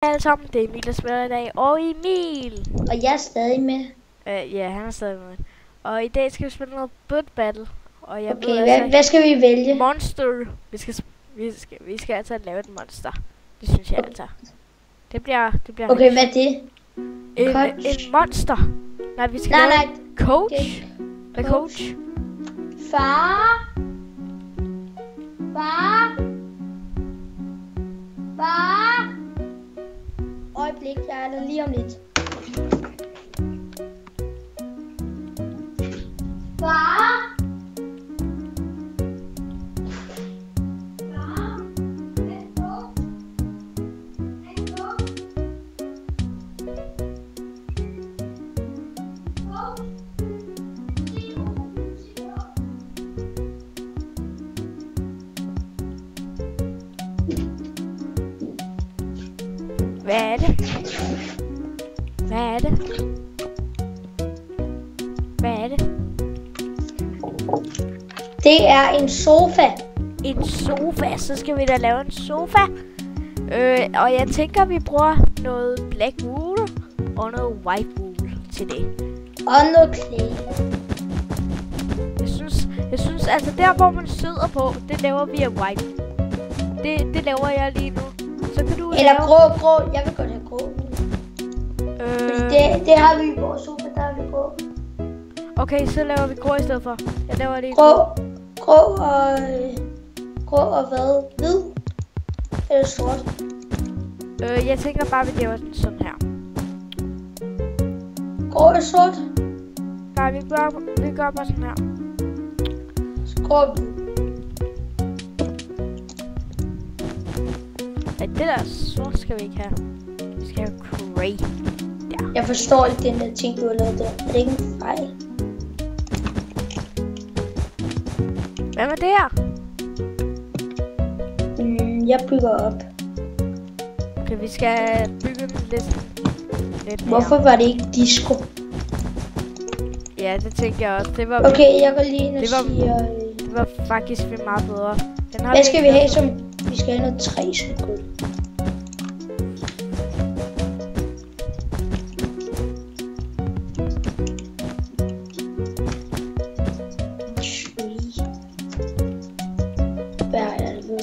Alle sammen, det er Emil, der spiller i dag, og Emil! Og jeg er stadig med. Ja, han er stadig med. Og i dag skal vi spille noget Bud Battle. Og jeg Okay, ved altså, hvad skal vi vælge? Monster. Vi skal altså lave et monster. Det synes jeg altså. Det bliver Okay, hvad er det? en monster. Nej, vi skal lave en coach. Okay. Hvad er coach? Far. Øjeblik, jeg er der lige om lidt. Far. Hvad er det? Det er en sofa. En sofa, så skal vi da lave en sofa. Og jeg tænker, vi bruger noget black wool og noget white wool til det. Og noget klæde. Jeg synes altså, der hvor man sidder på, det laver vi af white wool. Det laver jeg lige nu. Så kan du eller grå. Jeg vil godt have grå. Det har vi i vores sofa, der har vi grå. Okay, så laver vi grå i stedet for. Jeg laver det Grå og hvad? Hvid? Eller sort? Jeg tænker bare, vi laver den sådan her. Grå og sort? Nej, vi gør bare sådan her. Grå og hvid. Ja, det der sort skal vi ikke have. Vi skal have grey. Ja. Jeg forstår ikke den der ting, du har lavet der. Er det ikke en fejl? Hvad med det her? Jeg bygger op. Okay, vi skal bygge den lidt Hvorfor var det ikke disco? Ja, det tænker jeg også. Det var okay, jeg går lige ind og siger... Det var faktisk meget bedre. Hvad skal vi have som... Vi skal have noget træ som gulv. Hvad har jeg det ved?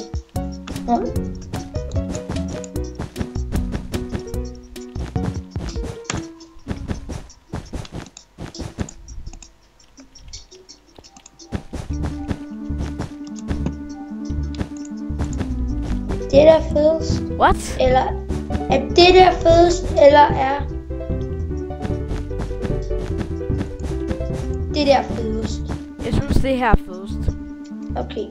Det der fedest. What? Eller er det der fedest, eller er det der fedest? Jeg synes det her er fedest. Okay.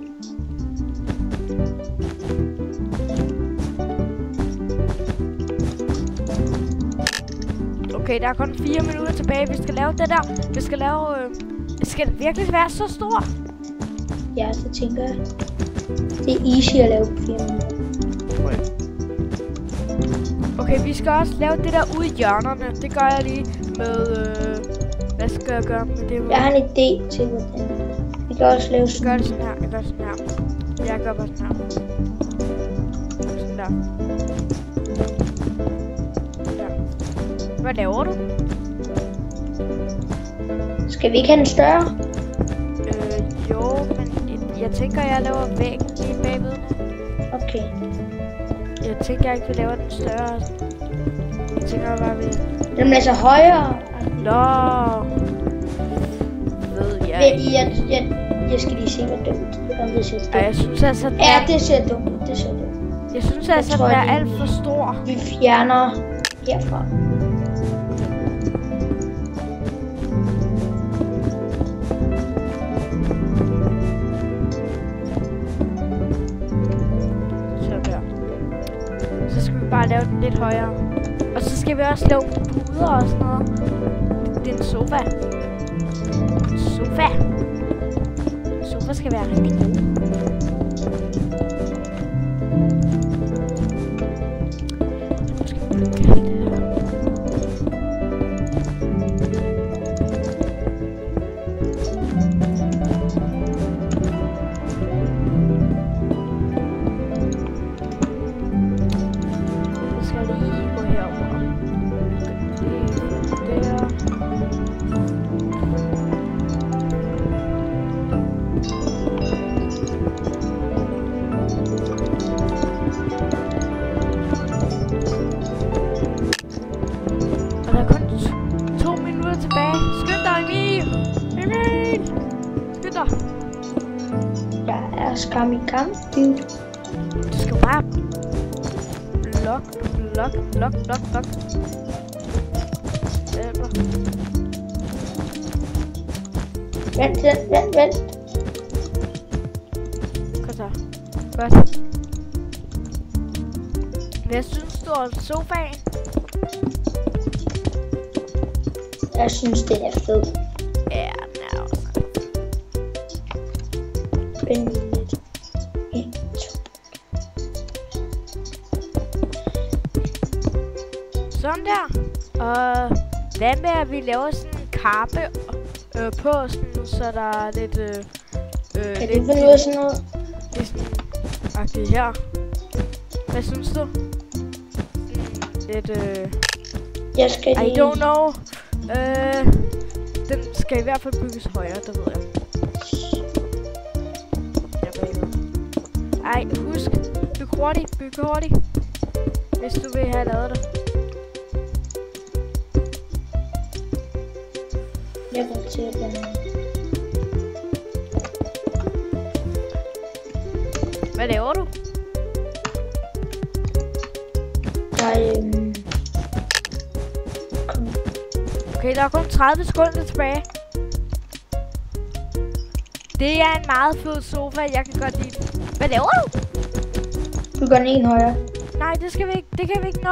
Okay, der er kun 4 minutter tilbage. Vi skal lave det der. Vi skal lave... skal det virkelig være så stor? Ja, så tænker jeg. Det er easy at lave på 4 minutter. Okay, vi skal også lave det der ude i hjørnerne. Det gør jeg lige med... hvad skal jeg gøre med det? Jeg har en idé til, hvordan vi kan også lave sådan. Jeg gør det sådan her. Jeg gør bare sådan her. Sådan der. Ja. Hvad laver du? Skal vi ikke have den større? Jo, men jeg tænker, jeg laver væggen lige bagved. Okay. Jeg tænker ikke, vi laver den større. Jeg tænker bare, vi... Den er så højere. Nå. Ved jeg ikke. Jeg skal lige se, hvor dumt. Om det ser dumt. Jeg synes altså, ja, det ser dumt. Jeg synes altså, den er alt for stor. Vi fjerner herfra. Så skal vi bare lave den lidt højere. Og så skal vi også lave puder og sådan noget. Det er en sofa. Sofa skal være rigtig god. Nu skal vi bygge alt det her. skal lige herover. Der. Og der er kun 2 minutter tilbage. Skynd dig, Emil! Emil! Skynd dig! Jeg er skam i gang, dude. Du skal bare... Lok. Vent. Kom så. Godt. Hvad synes du om sofaen? Jeg synes, det er fed. Ja, den er også. Sådan der. Og hvad med, at vi laver sådan en kappe på, sådan, så der er lidt... Kan du finde ud af sådan noget? Det er sådan... her. Hvad synes du? Lidt... Jeg skal lige... I don't know. Den skal i hvert fald bygges højere, det ved jeg. Ej, husk. Byg hurtigt. Hvis du vil have lavet det. Jeg går til den. Hvad laver du? Okay, der er kun 30 sekunder tilbage. Det er en meget fed sofa, jeg kan godt lide. Hvad laver du? Du gør den en højere. Nej, det skal vi ikke. Det kan vi ikke nå.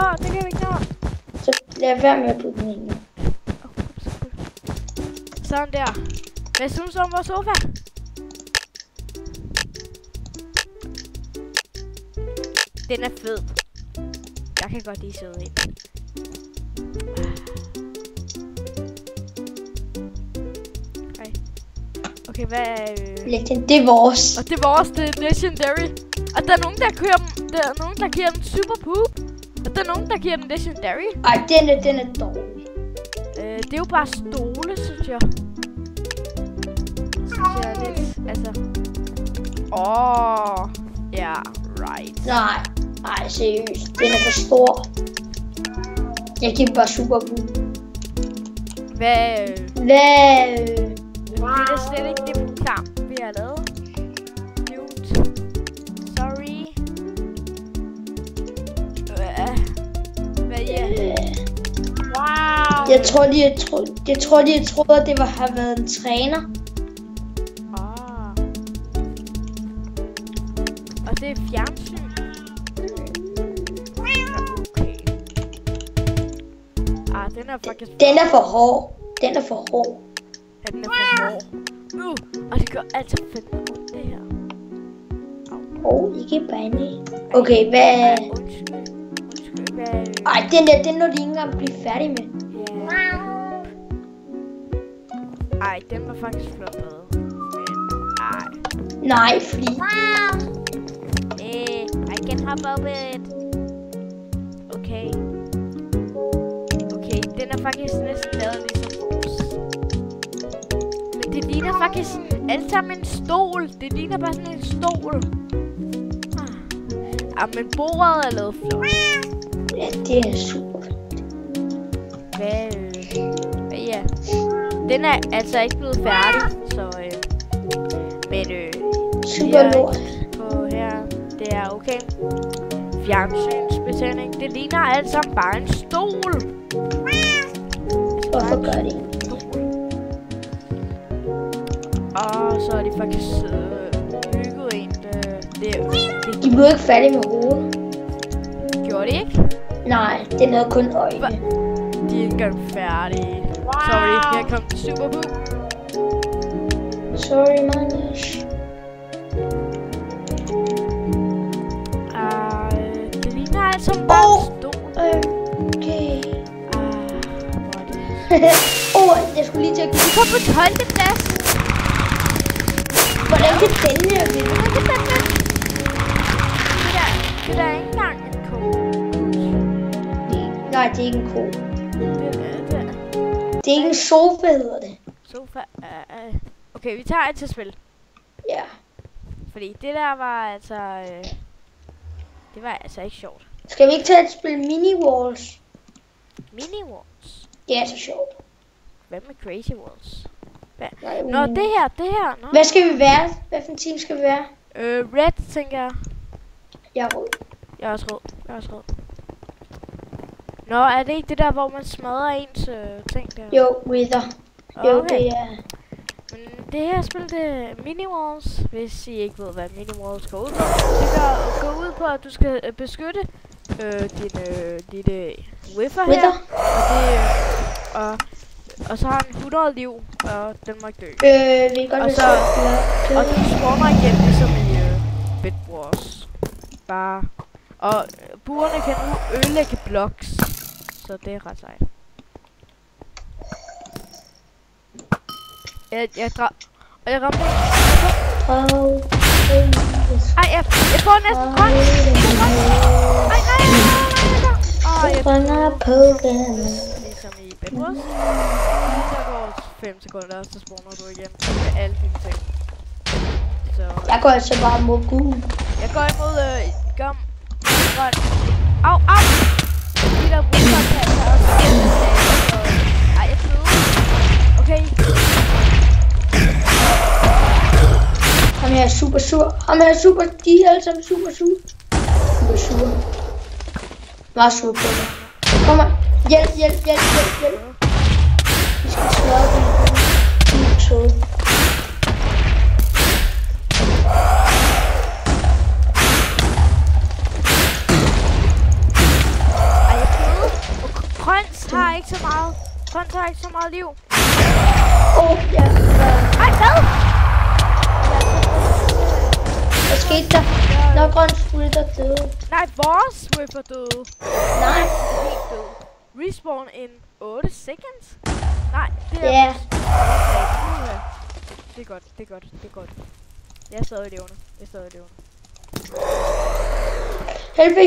Så lad være med at bygge den en. Sådan der. Hvad synes du om vores sofa? Den er fed. Jeg kan godt lide sidde ind. Okay, hvad Legend, det er vores. Og det er vores, det er Legendary. Og der er nogen, der giver den Super Poop. Og der er nogen, der giver den Legendary. Ej, den er dårlig. Det er jo bare stole, synes jeg. Lidt, altså... Ja, right. Nej, seriøst. Den er for stor. Jeg giver bare Super Poop. Hvad? Det er slet ikke det program, vi har lavet. Dude. Sorry. Hvad Wow. Jeg tror lige, at det har været en træner. Og det er fjernsyn. Okay. Den er faktisk... Den er for hård. Ja, den er for hård. Og det gør altid fedt ondt, det her. Ikke bande. Okay, hvad... Undskyld, hvad... Ej, den når de ikke engang blive færdig med. Ej, den var faktisk flot med. Nej, fordi... I can hop over it. Okay, den er faktisk næsten lavet ligesom vores. Men det ligner faktisk alt sammen en stol. Det ligner bare sådan en stol. Men bordet er lavet flot. Ja, det er super. Ja. Den er altså ikke blevet færdig, så men super lort. På her, det er okay. Fjernsynsbetjening, det ligner alt sammen bare en stol. Hvorfor gør det ikke? Og så er de faktisk bygget en. De blev ikke færdige med hovedet. Gjorde de ikke? Nej, den havde kun øjne. De er ikke engang færdige. Sorry, her kom Super Poop. Sorry, Manish. Det ligner altså bare en stol. Okay. Jeg skulle lige til at Vi kom på 12. plads. Hvordan kan den her vinde? Det der er ikke engang en kode. Nej, det er ikke en ko. Det er ikke en sofa, hedder det. Sofa. Okay, vi tager et til spil. Ja. Fordi det der var altså... det var altså ikke sjovt. Skal vi ikke tage et spil Mini-Walls? Mini-Walls? Det er så sjovt. Hvad med Crazy Walls? Nej, nå, det her. Nå. Hvad skal vi være? Hvad for en team skal vi være? Red, tænker jeg. Jeg er rød. Jeg er også rød. Nå, er det ikke det der, hvor man smadrer ens ting der? Jo, Wither. Okay. Jo, det er... Men det her spil, det er Mini-Walls. Hvis I ikke ved, hvad Mini-Walls går ud på. Det går ud på, at du skal beskytte dit Wither her. Og så har den 100 liv, og den må ikke dø. Vi kan godt og du spawner igen, ligesom i Bed Wars. Bare... Og burerne kan nu ødelægge blocks. Så det er ret sejt. Jeg ramte en. Ej, jeg får næsten grøn. Nej. Jeg får ligesom i Bed Wars. Så går 5 sekunder, og så spawner du igen med alle dine ting. Så... Jeg går altså bare mod gul. Jeg går imod grøn. Au! De der bruger kan altså også ej, jeg døde. Okay. Ham her er super sur. De er alle sammen super sure. Super sure. Meget sur på mig. Kom her. Hjælp. Vi skal smadre dem. De er søde. Grøns har ikke så meget liv. Ja. Ej, hvad? Hvad skete der? Når Grøns Wither døde. Nej, vores Wither døde. Nej. Helt død. Respawn in 8 seconds? Nej, det er... Ja. Det er godt. Jeg er stadig levende. Helve.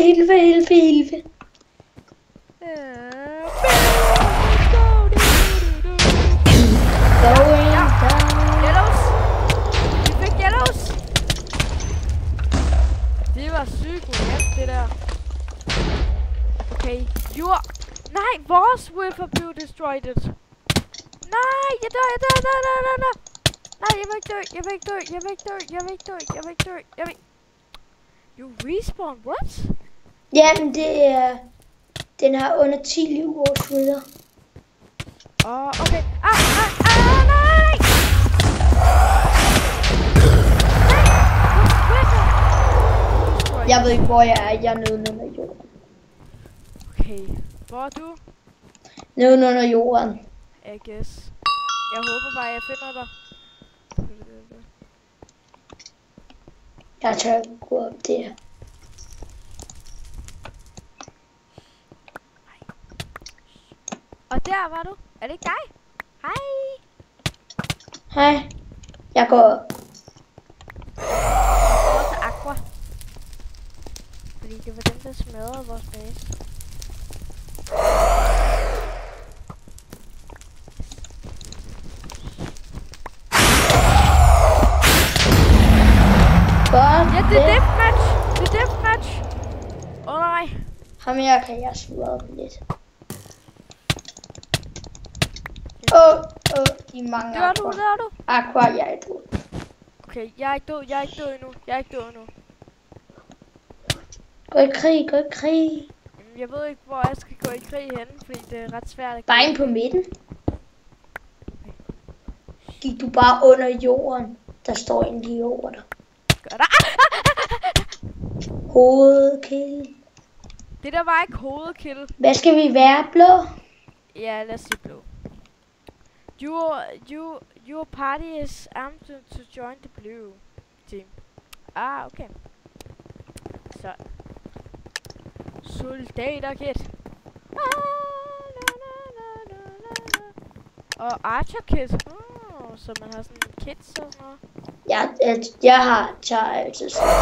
Yellows. Det var sygt nemt, det der. Okay, nej, vores Wither blev destroyed. Nej, jeg dør. Nej, jeg vil ikke dø. You respawn, what? Ja, men det er... Den har under 10 liv, vores Wither. Okay. Nej! Jeg ved ikke, hvor jeg er. Jeg er nede under jorden. Okay. Hvor er du? Nede under jorden. I guess. Jeg håber bare, jeg finder dig. Jeg tør gå op der. Og der var du. Er det ikke dig? Hej. Hej. Jeg går op. Jeg går til Aqua. Fordi det var dem, der smadrede vores base. Ja, det er deathmatch. Nej. Ham her kan jeg smadre lidt. De er mange Aqua. Dør du? Aqua, jeg er død. Okay, jeg er ikke død endnu. Gå i krig. Jeg ved ikke, hvor jeg skal gå i krig hen, fordi det er ret svært at bare ind på midten. Gik du bare under jorden? Der står en lige over dig. Gør der? Hovedkill. Det der var ikke hovedkill. Hvad skal vi være, blå? Ja, lad os sige blå. Your party is armed to join the blue team. Okay. Så. Soldater kit. Og archer kit. Så man har sådan kits og sådan noget. Jeg tager altid sådan.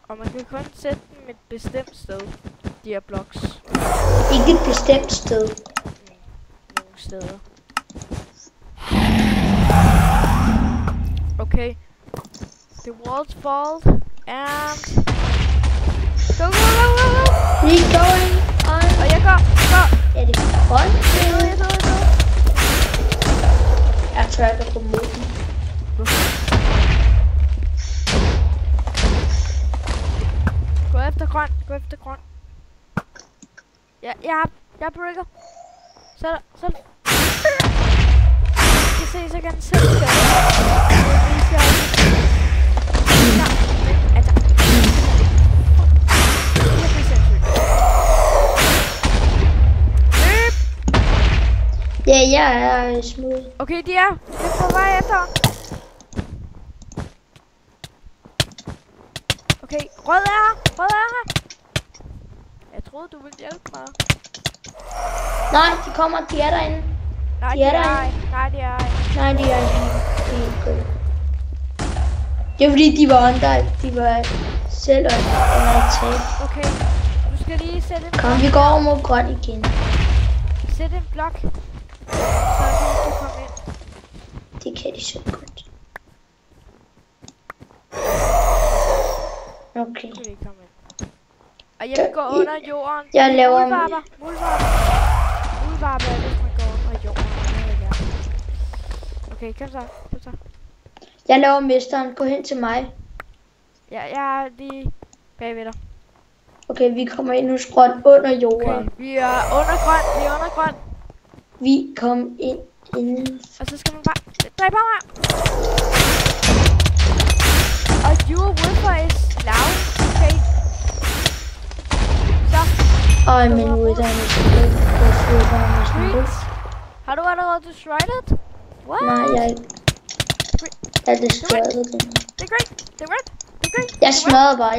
Og man kan kun sætte dem et bestemt sted, de her blocks. Ikke et bestemt sted. Nogle steder. Okay. The walls fall and go, go, go, go, go! We going on. Og jeg går. Er det grønt? Jeg Jeg trykker på moden. Gå efter grøn. Ja, jeg breaker. Så. Jeg kan se, så kan den selv gøre Ja, jeg er smooth. Okay, de er på vej efter. Okay, rød er her. Jeg troede, du ville hjælpe mig. Nej, de er derinde. Nej, de er derinde. Nej, de er ej. Nej, de er ikke. Det er fordi, de var selv under et tag. Okay, du skal lige sætte en Kom, vi går over mod grøn igen. Sæt en blok, så de kan komme ind. Det kan de så godt. Okay. Så de komme ind. Og jeg vil gå under jorden. Jeg laver Muldvarper er, hvis man går under jorden. Okay, kom så. Jeg laver mesteren. Gå hen til mig. Ja, jeg er lige bagved dig. Okay, vi kommer ind hos grøn under jorden. Okay, vi er under grøn. Vi kom ind inden. Og så skal man bare dræbe mig. Og your Wolfer is loud. Okay. Så. Ej, min uddannelse. Har du allerede destroyed it? What? Nej, jeg ikke. Jeg destroyede den. Det er great. Jeg smadrede bare.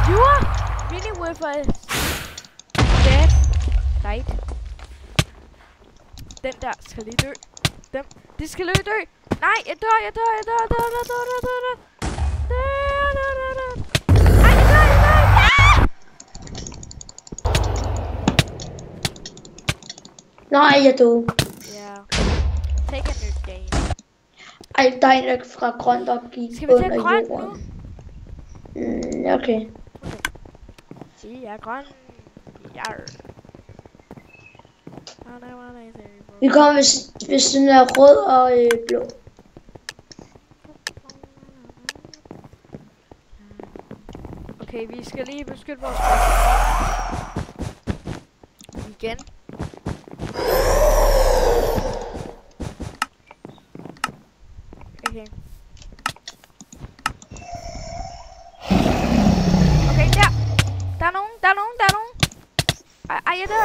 Your mini Wolfer is dead. Right. Den der skal lige dø. De skal lige dø. Nej, jeg dør. Nej, jeg dør. Nej, jeg døde. Ja. Take a new game. Ej, der er en, der fra grønt op gik Skal vi under tage grønt jorden. nu? Okay. Det er grøn. Jar. Vi kommer, hvis den er rød og blå. Okay, vi skal lige beskytte vores igen. Okay. Okay, der. Der er nogen. Ej, jeg dør.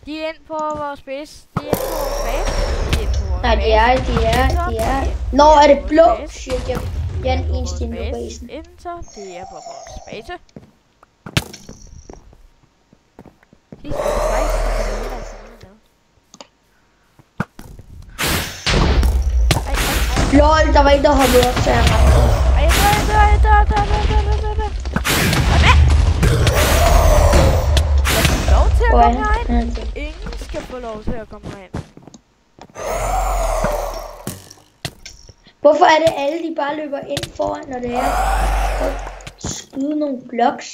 De er ind på vores base. Nej, de er. Nå, er det blå? Shit, jeg er den eneste inde på basen. Enter, det er på vores base. LOL, der var ikke der hoppede op, så jeg ramte. Ej, jeg dør. Lov til at komme herind. Ingen skal få lov til at komme herind. Hvorfor er det alle, de bare løber ind foran, når det er at skyde nogle blocks?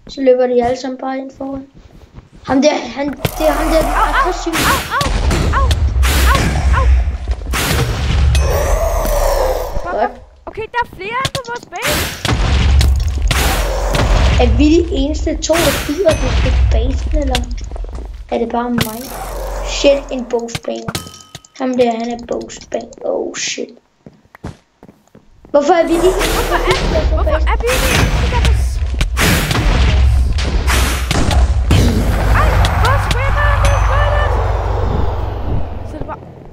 Så løber de alle sammen bare ind foran. Det er ham der aggressiv. Au. Godt. Okay, der er flere end på vores base. Er vi de eneste to, der gider det på basen, eller er det bare mig? Shit, en bogsbanger. Ham der, han er bogsbanger. Oh shit. Hvorfor er vi de eneste, Hvorfor er vi de eneste, der på ej, vores square er destroyed.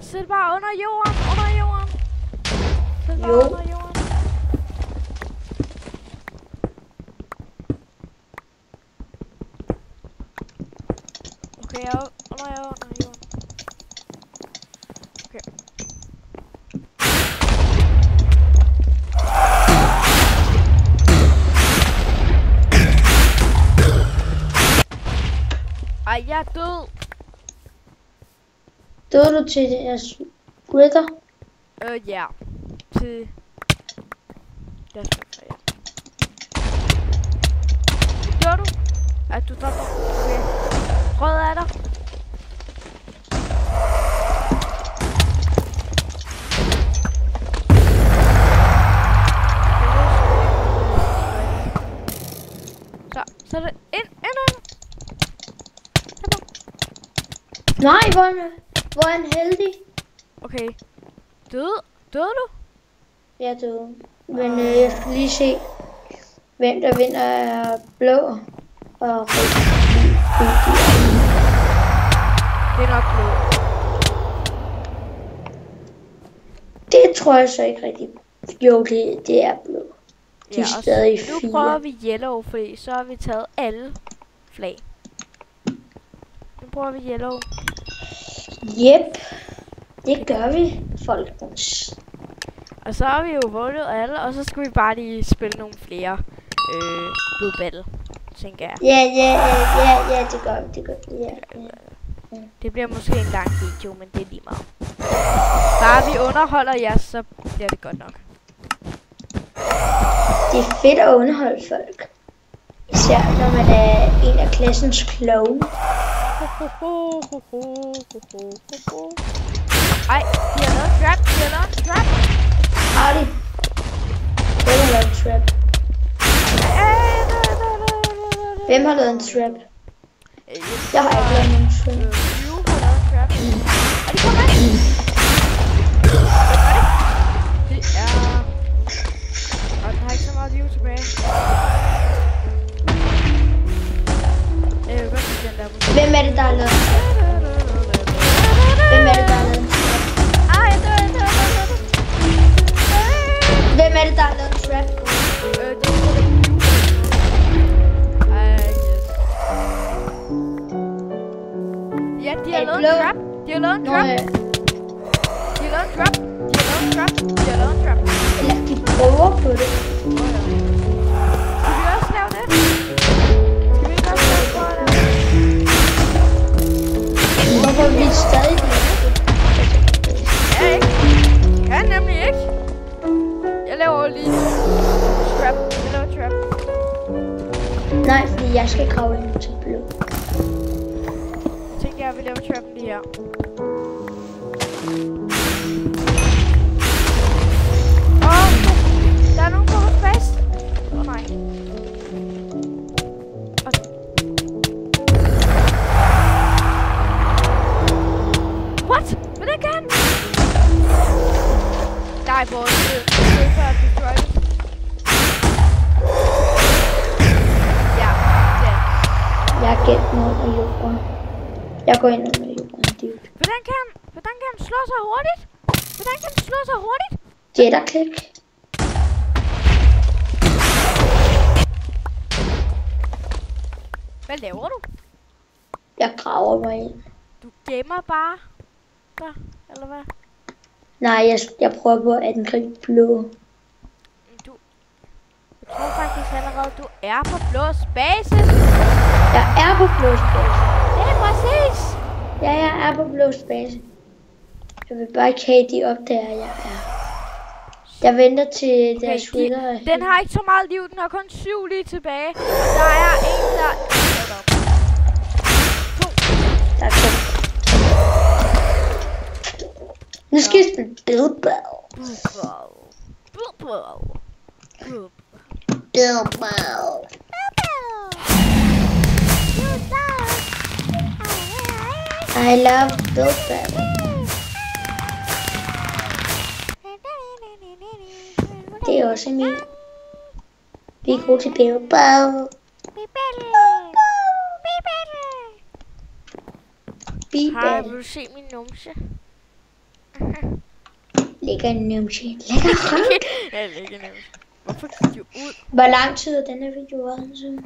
Sæt det bare under jorden. Sæt det bare under jorden. Okay, jeg er under jorden. Okay. Døde du til deres splitter? Ja. Til... deres splitter, ja. Dør du? Du dræbte? Okay. Rød er der. Så er det ind. Nej, hvor er han heldig. Okay. Døde du? Jeg døde. Men jeg skal lige se, hvem der vinder er blå og rød. Det er nok blå. Det tror jeg så ikke rigtigt. Jo, det er blå. De er stadig 4. Nu prøver vi yellow, fordi så har vi taget alle flag. Nu prøver vi yellow. Yep. Det gør vi, folkens. Og så har vi jo vundet alle, og så skal vi bare lige spille nogle flere Blue Battle, tænker jeg. Ja, det gør vi. Ja. Det bliver måske en lang video, men det er lige meget. Bare vi underholder jer, så bliver det godt nok. Det er fedt at underholde folk. Især når man er en af klassens kloge. Ej, de har lavet en trap, Har de? Hvem har lavet en trap? Hvem har lavet en trap? Jeg har ikke lavet en trap. You har lavet en trap. Og de kommer ind. Det er... Og den har ikke så meget liv tilbage. Jeg vil godt lide den der musik. Hvem er det, der har lavet en trap? Hvem er det, der har lavet en trap? Hvem er det, der har lavet en trap? Ja, de har lavet en trap. De har lavet en trap. Eller de prøver på det. Skal vi også lave det? Skal vi ikke også lave det? Hvorfor er vi stadig det? Ja, ikke? Kan nemlig ikke. Jeg laver lige trap. Nej, fordi jeg skal kravle ind til blå. Jeg tænker, jeg vil lave trappen lige her. Der er nogen på vores base. Nej. What? Hvad det kan? Nej, vores før destroyed. Ja, den. Jeg er gemt mig under jorden. Jeg går ind under jorden, dude. Hvordan kan han slå så hurtigt? Jetterklik. Hvad laver du? Jeg graver mig ind. Du gemmer bare? Der, eller hvad? Nej, jeg prøver på at angribe blå. Jeg tror faktisk allerede, du er på blås base. Jeg er på blås base. Ja, præcis. Ja, jeg er på blås base. Jeg vil bare ikke have, de opdager, jeg er. Jeg venter til deres splitter. Den har ikke så meget liv, den har kun 7 lige tilbage. Og der er en, der... 2. Der er 2. Nu skal jeg spille Bilbao. I love Bilbao. Det er også min. Vi er gode til Bilbao. Har du se min numse? Lækker numse. Lækker røv. Ja, lækker numse. Hvorfor gik du ud? Hvor lang tid er denne video været så?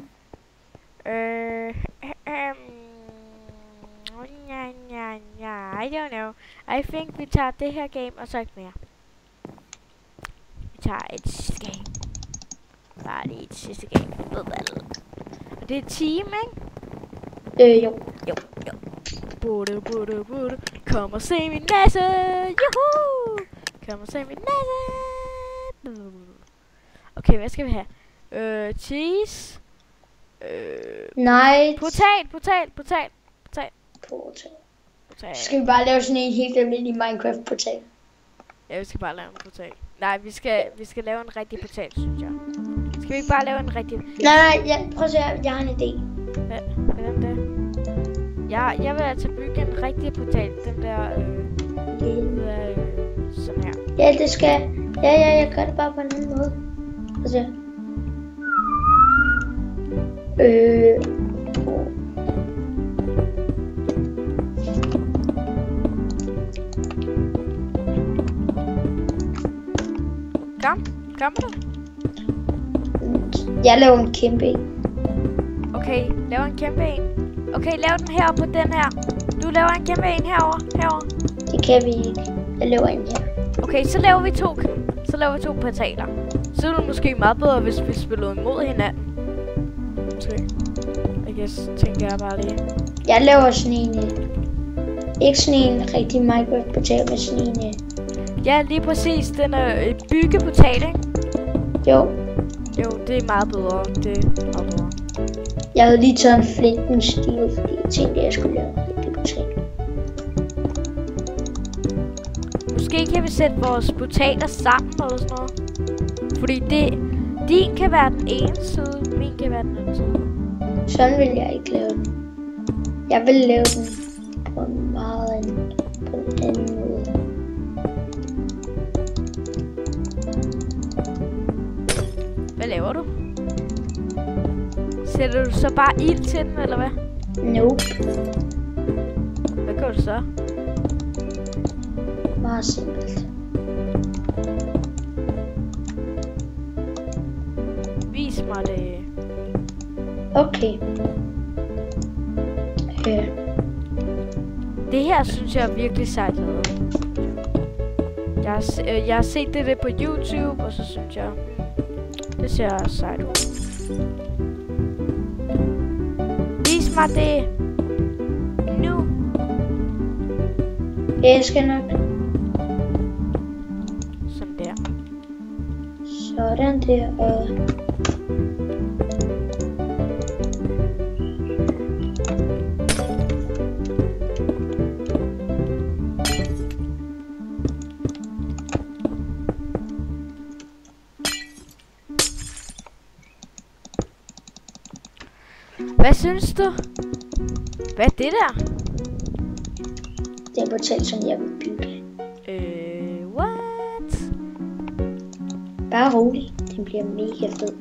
I don't know. I think vi tager det her game og så ikke mere. Vi tager et sidste game. Bare lige et sidste game. Og det er team, ikke? Jo. Jo. Burde. Kom og se min næse. Juhu! Kom og se min næse. Okay, hvad skal vi have? Cheese. Nej. Portal. Skal vi bare lave sådan en helt almindelig Minecraft-portal? Ja, vi skal bare lave en portal. Nej, vi skal lave en rigtig portal, synes jeg. Skal vi ikke bare lave en rigtig... Nej, prøv at se, jeg har en idé. Hvordan det? Jeg vil altså bygge en rigtig portal. Den der, sådan her. Ja, det skal... Ja, jeg gør det bare på en anden måde. Prøv at se. Kom du? Jeg laver en kæmpe en. Okay, laver en kæmpe en. Okay, lav den her på den her. Du laver en kæmpe en herover. Det kan vi ikke. Jeg laver en her. Okay, så laver vi to portaler. Så er det måske meget bedre, hvis vi spiller imod hinanden. Måske. Tænker jeg bare lige. Jeg laver sådan en... Ikke sådan en rigtig Minecraft-portal, men sådan en... Ja, lige præcis. Den er byggeportal, ikke? Jo, det er meget bedre. Jeg havde lige taget en flintens stil, fordi jeg tænkte, at jeg skulle lave en rigtig portal. Måske kan vi sætte vores portaler sammen eller sådan noget. Fordi din kan være den ene side, min kan være den anden side. Sådan vil jeg ikke lave den. Jeg vil lave den på en anden måde. Hvad laver du? Sætter du så bare ild til den, eller hvad? Nope. Hvad gør du så? Meget simpelt. Vis mig det. Okay. Det her synes jeg er virkelig sejt lavet. Jeg har set det på YouTube, og så synes jeg, det ser sejt ud. Vis mig det. Nu. Jeg skal nok. Sådan der. Sådan der. Hvad synes du? Hvad er det der? Det er en portal, som jeg vil bygge. What? Bare rolig. Den bliver mega fed.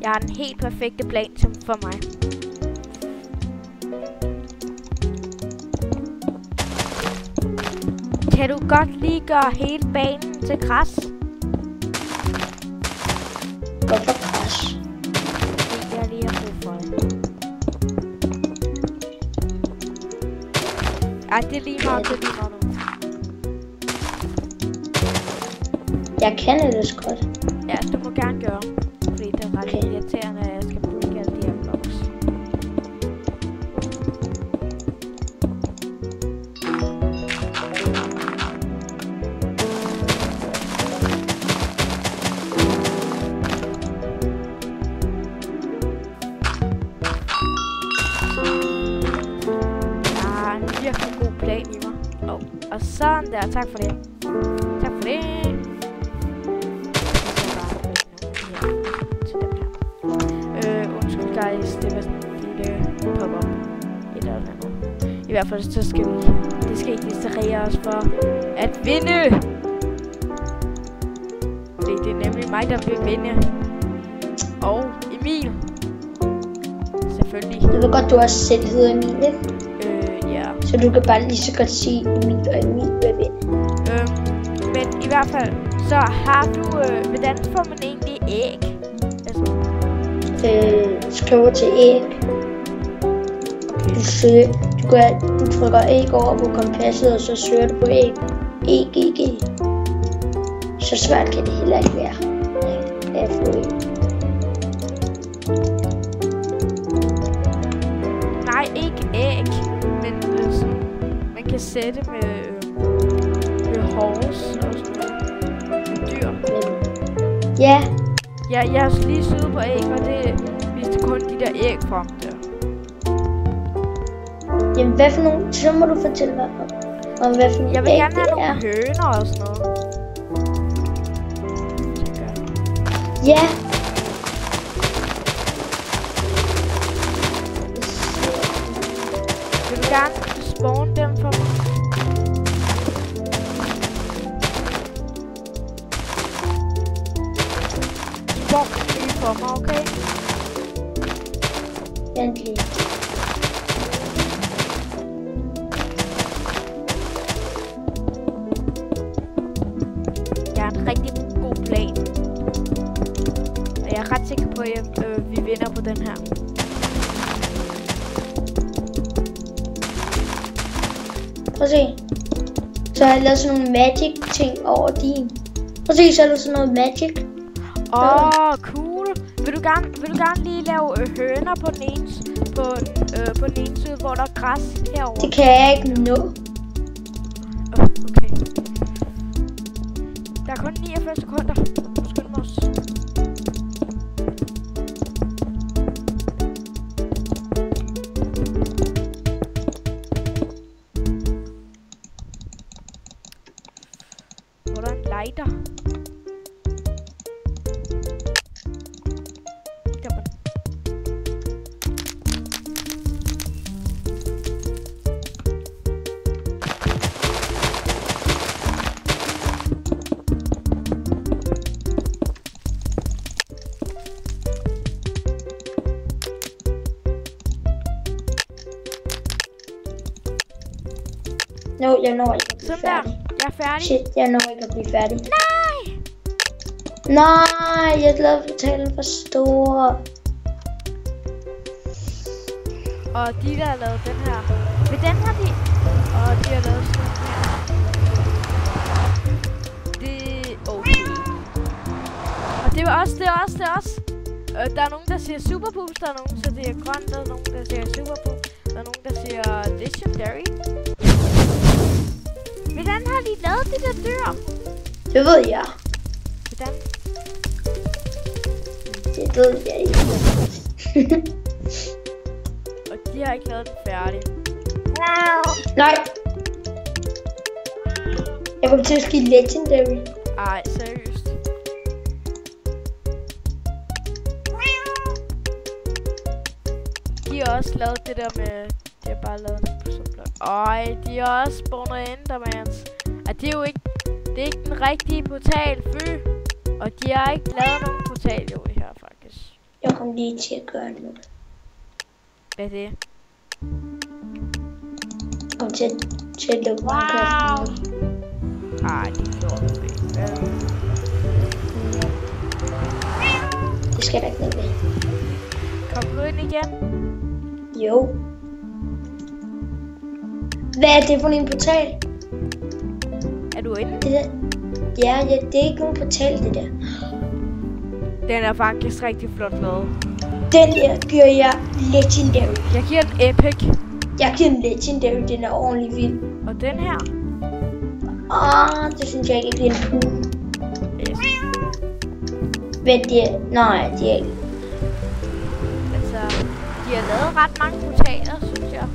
Jeg har den helt perfekte plan for mig. Kan du godt lige gøre hele banen til græs? Hvorfor græs? Det jeg lige har brug for det. Ej, det er lige meget, nu. Jeg kan ellers godt. Ja, du må gerne gøre. Fordi det er ret irriterende, at jeg skal bruge alle de her blocks. Og sådan der, tak for det. Tak for det. Undskyld guys, det var sådan en lille pop-up. Eller andet. I hvert fald så skal det skal ikke distrahere os for at vinde. Fordi det er nemlig mig, der vil vinde. Og Emil. Selvfølgelig. Du ved godt, du også selv hedder Emil, ikke? Ja. Så du kan bare lige så godt sige Emil og Emil vil vinde. Men i hvert fald, så har du, hvordan får man egentlig æg? Altså. Skriver til æg. Du trykker æg over på kompasset, og så søger du på æg. EGG. Så svært kan det heller ikke være. FOE. Nej, ikke æg, men sådan, man kan sætte med horse og sådan noget. Med dyr. Ja. Ja, jeg har lige siddet på æg, og det viste kun de der æg frem der. Jamen, hvad for nogle... Så må du fortælle mig om hvad for nogle jeg vil æg gerne have det nogle er. høner og sådan noget. Ja. Vil du gerne spawn dem for mig? Spawn lige for mig, okay? Vent lige. Jeg har en rigtig god plan. Og jeg er ret sikker på, at vi vinder på den her. Prøv at se. Så har jeg lavet sådan nogle magic ting over din. Prøv at se, så er der sådan noget magic. Cool. Vil du gerne lige lave høner på den ene side, hvor der er græs herovre? Det kan jeg ikke nå. Okay. Der er kun 49 sekunder. Skynd mig os. Hvor er der en lighter? Der var den. No, jeg når ikke at blive Sådan der. færdig. Jeg er færdig. Shit, jeg når ikke at blive færdig. Nej! Nej, jeg lavede portalen for stor. Og de der har lavet den her. Men den har de. Og de har lavet sådan her. Det er okay. Og det er også. Der er nogen, der siger superpoops, der er nogen, der siger grøn, der er nogen, der siger superpoops, der er nogen, der siger legendary. Hvordan har de lavet de der dyr? Det ved jeg. Hvordan? Det ved jeg ikke. Og de har ikke lavet den færdig. Nej. Jeg kommer til at ske legendary. Ej, seriøst. De har også lavet det der med... De har bare lavet det på sådan blot. Ej, de har også spawnet Endermans. Og det er jo ikke... Det er ikke den rigtige portal, fy. Og de har ikke lavet nogen portal jo her, faktisk. Jeg kommer lige til at gøre noget. Hvad er det? Jeg kommer til at lukke Minecraft. Ej, det gjorde du ikke. Det skal der ikke noget ved. Kom du ind igen? Jo. Hvad er det for en portal? Er du inde? Det der. Ja, det er ikke nogen portal, det der. Den er faktisk rigtig flot lavet. Den der giver jeg legendary. Jeg giver den epic. Jeg giver den legendary, den er ordentlig vild. Og den her? Det synes jeg ikke, jeg giver en pool. Yes. Men det er... Nej, det er ikke. Altså, de har lavet ret mange portaler, synes jeg.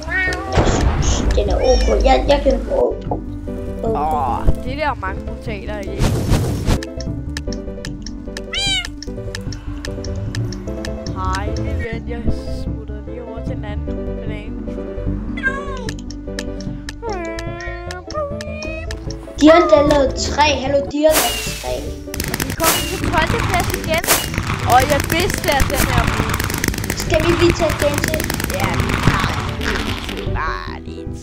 Jeg synes, den er ok. Jeg giver den ok. Det der er mange portaler i. Hej, det jeg smutter lige over til den anden banan. De har endda lavet 3. Hallo, de har lavet 3. Og vi kommer til 12. plads igen. Og jeg vidste, at den her blev. Skal vi lige tage den til? Ja, det er bare lidt.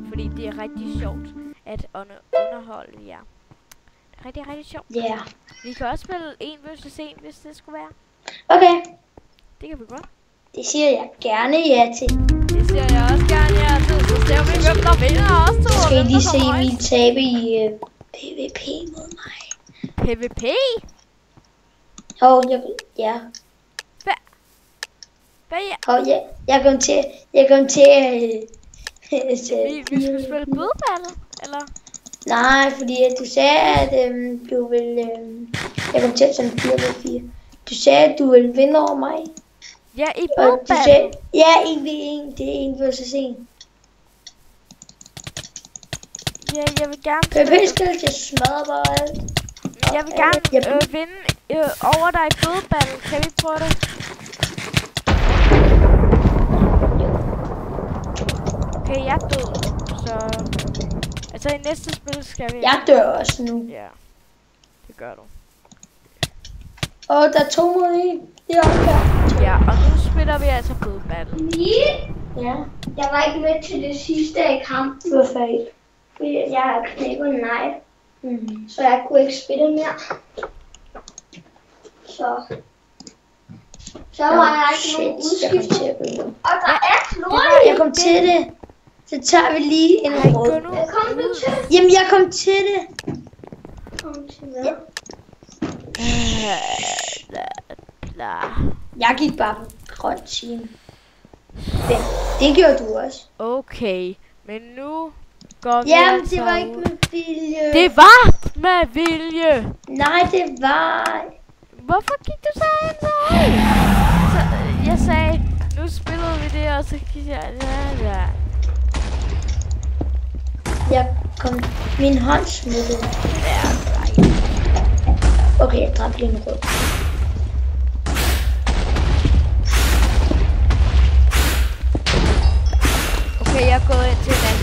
Fordi det er rigtig sjovt at underholde jer. Det er rigtig, rigtig sjovt. Ja. Yeah. Vi kan også spille 1 vs 1, hvis det skulle være. Okay. Det kan vi godt. Det siger jeg gerne ja til. Det ser jeg også gerne, ja. Så ser vi, hvem der vinder også, to. Skal I lige se Emil tabe i PvP mod mig? PvP? Ja. Hvad? Jeg kom til Vi skulle spille bødebattle, eller? Nej, fordi du sagde, at du ville... jeg kom til at sådan 4 mod 4. Du sagde, at du ville vinde over mig. Ja, i bødebattle. Ja, 1v1. Det er 1 versus 1. Ja, jeg vil gerne... PvP skal til smadre bare alt. Jeg vil gerne vinde over dig i bødebattle. Kan vi prøve det? Okay, jeg er død. Så... Altså i næste spil skal vi... Jeg dør også nu. Ja, det gør du. Og der er 2 mod 1. Det er opgør. Ja, og nu spiller vi altså bødebattle. Ja, jeg var ikke med til det sidste i kampen. Hvorfor ikke? Fordi jeg har knækket en negl. Så jeg kunne ikke spille mere. Så var jeg ikke nogen udskiftning. Og der er klore. Jeg kom til det. Så tager vi lige en rød. Kom du til? Jamen, jeg kom til det. Kom til hvad? Jeg gik bare på grøn team. Det gjorde du også. Okay, men nu går vi Jamen, altså det var ud. ikke med vilje. Det var med vilje! Nej, det var... Hvorfor gik du så ind så højt? Jeg sagde, nu spillede vi det, og så gik jeg... Ja. Jeg kom... Min hånd smuttede. Okay, jeg dræbte lige en rød. Okay, jeg er gået ind til den.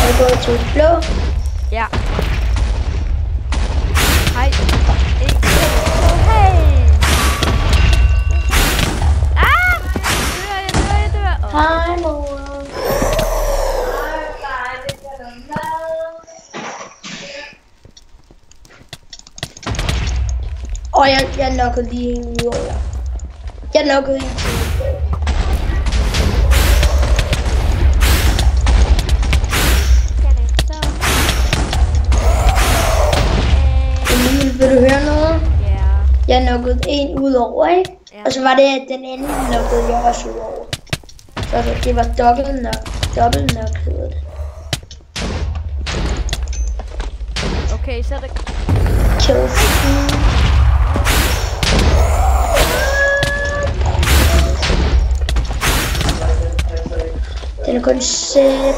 Jeg er gået til blå. Ja. Hej. Hey! Ah! Jeg dør. Hej, mor. Og jeg knockede lige en ud over. Jeg knockede en til. Emil, vil du høre noget? Ja. Jeg knockede en ud over, ikke? Ja. Og så var det, at den anden knockede jeg også ud over. Så det var dobbelt knock hedder det. Okay, så er det... Kills. Den er kun sæt.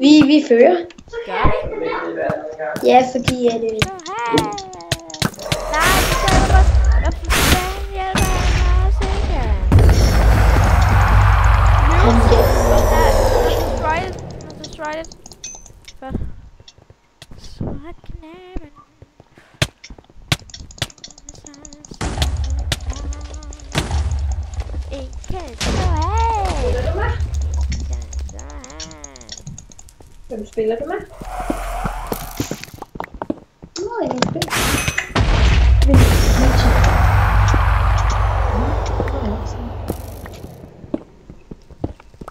Vi fører. Gør vi? Ja, fordi at Nej, det gør du også. Jeg fanden hjælper mig også ikke. Destroy it. Godt. Så knæben. Hvem spiller du med?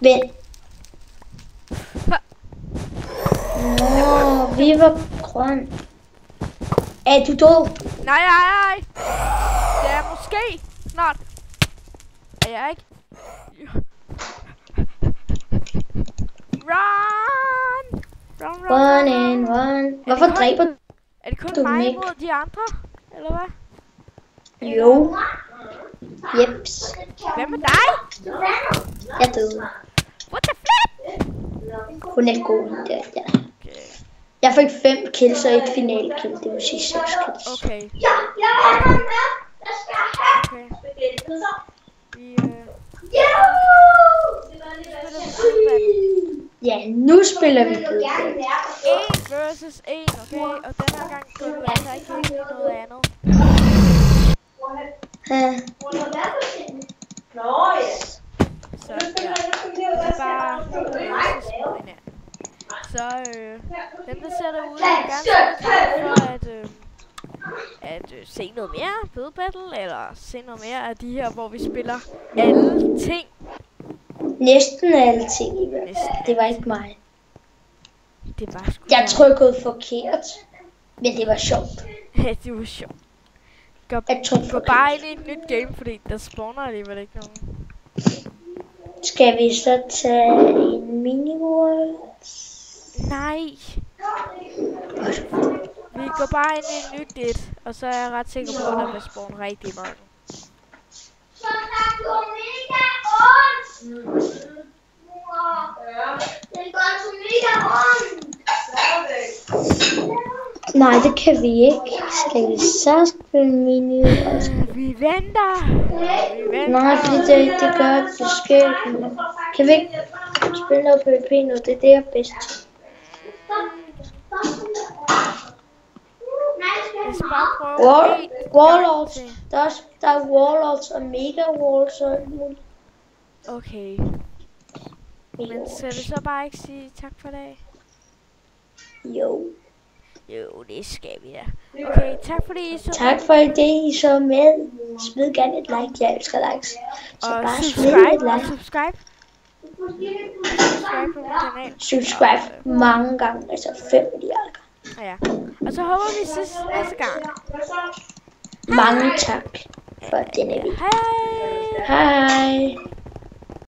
Vent. Nå, vi var grøn. Er du død? Nej. Det er måske snart. Er jeg ikke? Run! Run. Hvorfor dræber du? Er det kun Du mig Nick. mod de andre? Eller hvad? Jo. Jeps. Hvem er dig? Jeg døde. What the flip? Hun er god der, ja. Okay. Jeg fik 5 kills og et finalkill. Det vil sige 6 kills. Okay. Ja, jeg er med. Jeg skal have. Vi Ja, nu spiller vi på. 1 versus 1, okay? Og den her gang går du altså ikke helt i noget andet. Så ja, det er bare så dem der ser derude er gerne for at at se noget mere Bøde Battle, eller se noget mere af de her, hvor vi spiller alle ting. Næsten alle ting i hvert fald. Næsten Det var ikke mig. Det var sgu Jeg trykkede forkert, men det var sjovt. det var sjovt. Jeg trykkede Gå bare ind i et nyt game, fordi der spawner alligevel ikke nogen. Skal vi så tage en mini-world? Nej. Vi går bare ind i et nyt et, og så er jeg ret sikker på, at der vil spawne rigtig mange. Så der går mega ondt. Det går så mega ondt. Nej, det kan vi ikke. Skal vi så spille mini-world? Vi venter. Nej, fordi det gør det skægt. Kan vi ikke spille noget PvP nu? Det er det, jeg er bedst til. Jeg skal bare prøve Warlords. Der er Warlords og Mega Walls og alt muligt. Okay. Men skal vi så bare ikke sige tak for i dag? Jo. Jo, det skal vi da. Okay, tak fordi I så Tak for det, I så med. Smid gerne et like. Jeg elsker likes. Så og bare smid et like. subscribe på min kanal. Subscribe mange gange. Altså 5 milliarder. Ja. Og så håber vi ses næste gang. Mange tak for denne video. Hej. Hej.